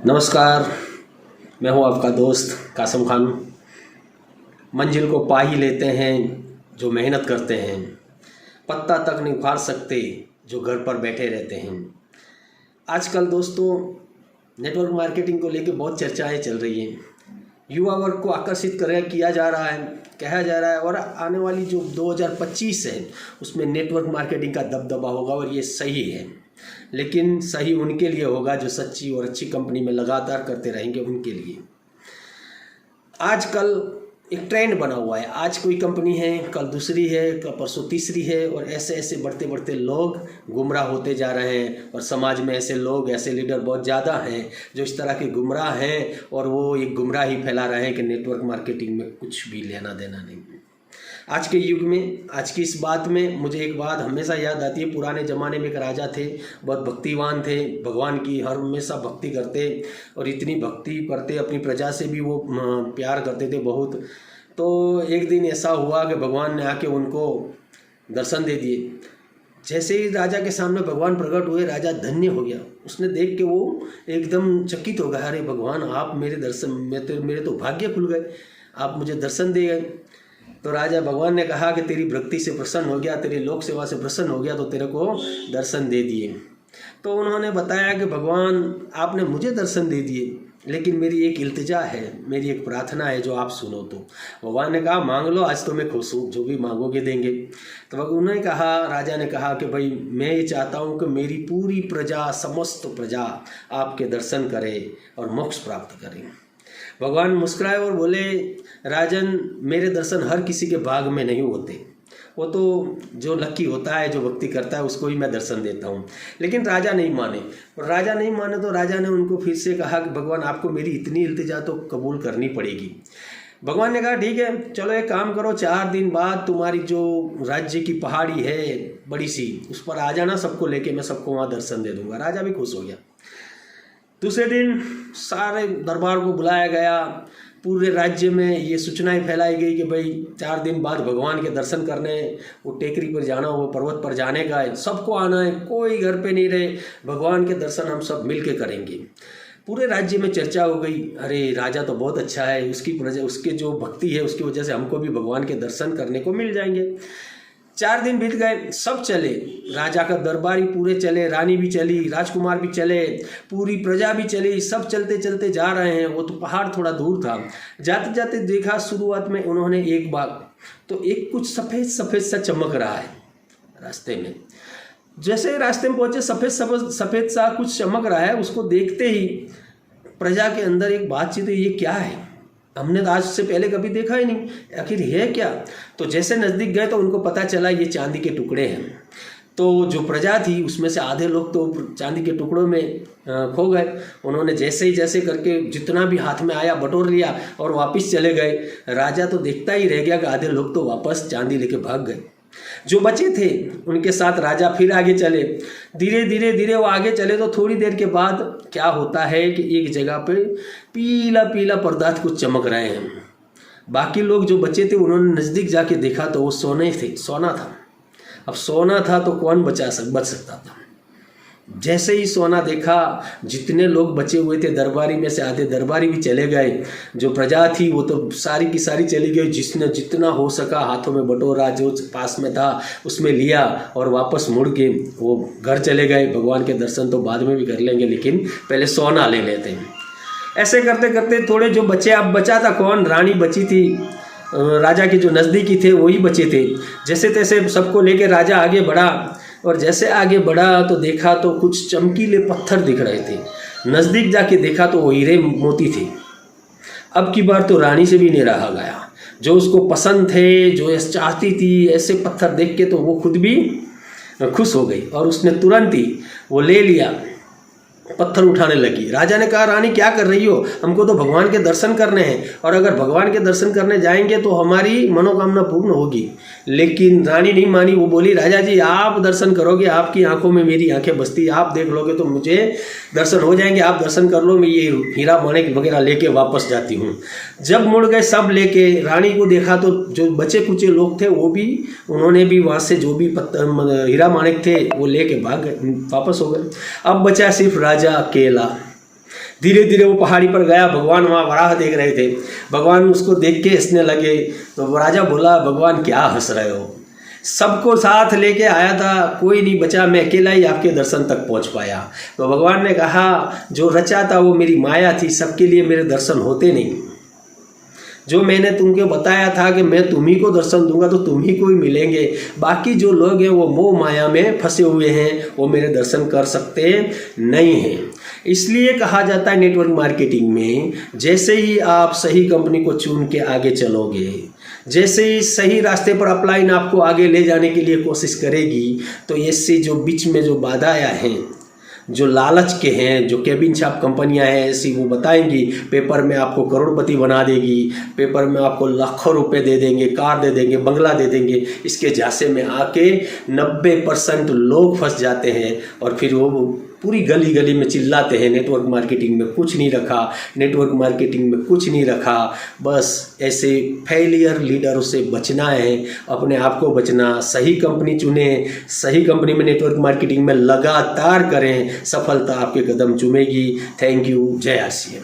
नमस्कार, मैं हूं आपका दोस्त कासम खान। मंजिल को पा ही लेते हैं जो मेहनत करते हैं, पत्ता तक नहीं उखाड़ सकते जो घर पर बैठे रहते हैं। आजकल दोस्तों नेटवर्क मार्केटिंग को लेकर बहुत चर्चाएं चल रही हैं। युवा वर्ग को आकर्षित किया जा रहा है, कहा जा रहा है, और आने वाली जो 2025 है उसमें नेटवर्क मार्केटिंग का दबदबा होगा और ये सही है। लेकिन सही उनके लिए होगा जो सच्ची और अच्छी कंपनी में लगातार करते रहेंगे, उनके लिए। आजकल एक ट्रेंड बना हुआ है, आज कोई कंपनी है, कल दूसरी है, कल परसों तीसरी है, और ऐसे ऐसे बढ़ते बढ़ते लोग गुमराह होते जा रहे हैं। और समाज में ऐसे लोग, ऐसे लीडर बहुत ज़्यादा हैं जो इस तरह के गुमराह हैं और वो एक गुमराही फैला रहे हैं कि नेटवर्क मार्केटिंग में कुछ भी लेना देना नहीं। आज के युग में, आज की इस बात में मुझे एक बात हमेशा याद आती है। पुराने ज़माने में एक राजा थे, बहुत भक्तिवान थे, भगवान की हर हमेशा भक्ति करते और इतनी भक्ति करते, अपनी प्रजा से भी वो प्यार करते थे बहुत। तो एक दिन ऐसा हुआ कि भगवान ने आके उनको दर्शन दे दिए। जैसे ही राजा के सामने भगवान प्रकट हुए, राजा धन्य हो गया। उसने देख के वो एकदम चकित हो गया, अरे भगवान आप मेरे दर्शन मेरे तो भाग्य खुल गए, आप मुझे दर्शन दे गए। तो राजा भगवान ने कहा कि तेरी भक्ति से प्रसन्न हो गया, तेरी लोक सेवा से प्रसन्न हो गया, तो तेरे को दर्शन दे दिए। तो उन्होंने बताया कि भगवान आपने मुझे दर्शन दे दिए, लेकिन मेरी एक इल्तिजा है, मेरी एक प्रार्थना है जो आप सुनो। तो भगवान ने कहा मांग लो, आज तो मैं खुश हूँ, जो भी मांगोगे देंगे। तो उन्होंने कहा, राजा ने कहा कि भाई मैं ये चाहता हूँ कि मेरी पूरी प्रजा, समस्त प्रजा आपके दर्शन करे और मोक्ष प्राप्त करे। भगवान मुस्कुराए और बोले, राजन मेरे दर्शन हर किसी के भाग में नहीं होते, वो तो जो लकी होता है, जो भक्ति करता है, उसको ही मैं दर्शन देता हूँ। लेकिन राजा नहीं माने, और राजा नहीं माने तो राजा ने उनको फिर से कहा कि भगवान आपको मेरी इतनी इल्तिजा तो कबूल करनी पड़ेगी। भगवान ने कहा ठीक है, चलो एक काम करो, 4 दिन बाद तुम्हारी जो राज्य की पहाड़ी है बड़ी सी, उस पर आ जाना सबको लेके, मैं सबको वहाँ दर्शन दे दूँगा। राजा भी खुश हो गया। दूसरे दिन सारे दरबार को बुलाया गया, पूरे राज्य में ये सूचनाएं फैलाई गई कि भाई 4 दिन बाद भगवान के दर्शन करने, वो टेकरी पर जाना, वो पर्वत पर जाने का है, सबको आना है, कोई घर पे नहीं रहे, भगवान के दर्शन हम सब मिल के करेंगे। पूरे राज्य में चर्चा हो गई, अरे राजा तो बहुत अच्छा है, उसकी प्रजा, उसके जो भक्ति है उसकी वजह से हमको भी भगवान के दर्शन करने को मिल जाएंगे। 4 दिन बीत गए, सब चले, राजा का दरबारी पूरे चले, रानी भी चली, राजकुमार भी चले, पूरी प्रजा भी चली, सब चलते चलते जा रहे हैं। वो तो पहाड़ थोड़ा दूर था। जाते जाते देखा शुरुआत में उन्होंने एक बाग, तो एक कुछ सफ़ेद सफ़ेद सा चमक रहा है रास्ते में। जैसे रास्ते में पहुंचे, सफ़ेद सा कुछ चमक रहा है, उसको देखते ही प्रजा के अंदर एक बातचीत है, ये क्या है, हमने तो आज से पहले कभी देखा ही नहीं, आखिर है क्या। तो जैसे नज़दीक गए तो उनको पता चला ये चांदी के टुकड़े हैं। तो जो प्रजा थी उसमें से आधे लोग तो चांदी के टुकड़ों में खो गए। उन्होंने जैसे करके जितना भी हाथ में आया बटोर लिया और वापस चले गए। राजा तो देखता ही रह गया कि आधे लोग तो वापस चांदी लेके भाग गए। जो बचे थे उनके साथ राजा फिर आगे चले, धीरे धीरे वो आगे चले। तो थोड़ी देर के बाद क्या होता है कि एक जगह पे पीला पीला पदार्थ कुछ चमक रहे हैं। बाकी लोग जो बचे थे उन्होंने नज़दीक जाके देखा तो वो सोना था। अब सोना था तो कौन बच सकता था। जैसे ही सोना देखा, जितने लोग बचे हुए थे दरबारी में से आधे दरबारी भी चले गए, जो प्रजा थी वो तो सारी की सारी चली गई। जिसने जितना हो सका हाथों में बटोरा, जो पास में था उसमें लिया और वापस मुड़ के वो घर चले गए। भगवान के दर्शन तो बाद में भी कर लेंगे, लेकिन पहले सोना ले लेते हैं। ऐसे करते करते थोड़े जो बचे, अब बचा था कौन, रानी बची थी, राजा के जो नज़दीकी थे वही बचे थे। जैसे तैसे सबको लेके राजा आगे बढ़ा, और जैसे आगे बढ़ा तो देखा तो कुछ चमकीले पत्थर दिख रहे थे। नज़दीक जाके देखा तो वो हीरे मोती थे। अब की बार तो रानी से भी नहीं रहा गया, जो उसको पसंद थे, जो चाहती थी, ऐसे पत्थर देख के तो वो खुद भी खुश हो गई और उसने तुरंत ही वो ले लिया, पत्थर उठाने लगी। राजा ने कहा, रानी क्या कर रही हो, हमको तो भगवान के दर्शन करने हैं, और अगर भगवान के दर्शन करने जाएंगे तो हमारी मनोकामना पूर्ण होगी। लेकिन रानी नहीं मानी। वो बोली, राजा जी आप दर्शन करोगे, आपकी आंखों में मेरी आंखें बसती, आप देख लोगे तो मुझे दर्शन हो जाएंगे, आप दर्शन कर लो, मैं ये हीरा माणिक वगैरह लेके वापस जाती हूँ। जब मुड़ गए सब लेके, रानी को देखा तो जो बचे कुचे लोग थे वो भी, उन्होंने भी वहाँ से जो भी हीरा माणिक थे वो लेके भाग गए, वापस हो गए। अब बचा सिर्फ राजा अकेला। धीरे धीरे वो पहाड़ी पर गया, भगवान वहाँ वराह देख रहे थे। भगवान उसको देख के हंसने लगे। तो राजा बोला, भगवान क्या हंस रहे हो, सबको साथ लेके आया था, कोई नहीं बचा, मैं अकेला ही आपके दर्शन तक पहुंच पाया। तो भगवान ने कहा, जो रचा था वो मेरी माया थी, सबके लिए मेरे दर्शन होते नहीं। जो मैंने तुमको बताया था कि मैं तुम्ही को दर्शन दूंगा तो तुम्ही को ही मिलेंगे, बाकी जो लोग हैं वो मोह माया में फंसे हुए हैं, वो मेरे दर्शन कर सकते नहीं हैं। इसलिए कहा जाता है नेटवर्क मार्केटिंग में, जैसे ही आप सही कंपनी को चुन के आगे चलोगे, जैसे ही सही रास्ते पर अपलाइन आपको आगे ले जाने के लिए कोशिश करेगी, तो इससे जो बीच में जो बाधाएं हैं, जो लालच के हैं, जो केबिन छाप कंपनियां हैं ऐसी, वो बताएंगी पेपर में आपको करोड़पति बना देगी, पेपर में आपको लाखों रुपए दे देंगे, कार दे देंगे, बंगला दे देंगे। इसके झांसे में आके 90% लोग फंस जाते हैं और फिर वो पूरी गली गली में चिल्लाते हैं, नेटवर्क मार्केटिंग में कुछ नहीं रखा, नेटवर्क मार्केटिंग में कुछ नहीं रखा। बस ऐसे फेलियर लीडरों से बचना है, अपने आप को बचना, सही कंपनी चुने, सही कंपनी में नेटवर्क मार्केटिंग में लगातार करें, सफलता आपके कदम चूमेगी। Thank you. जय आसिया।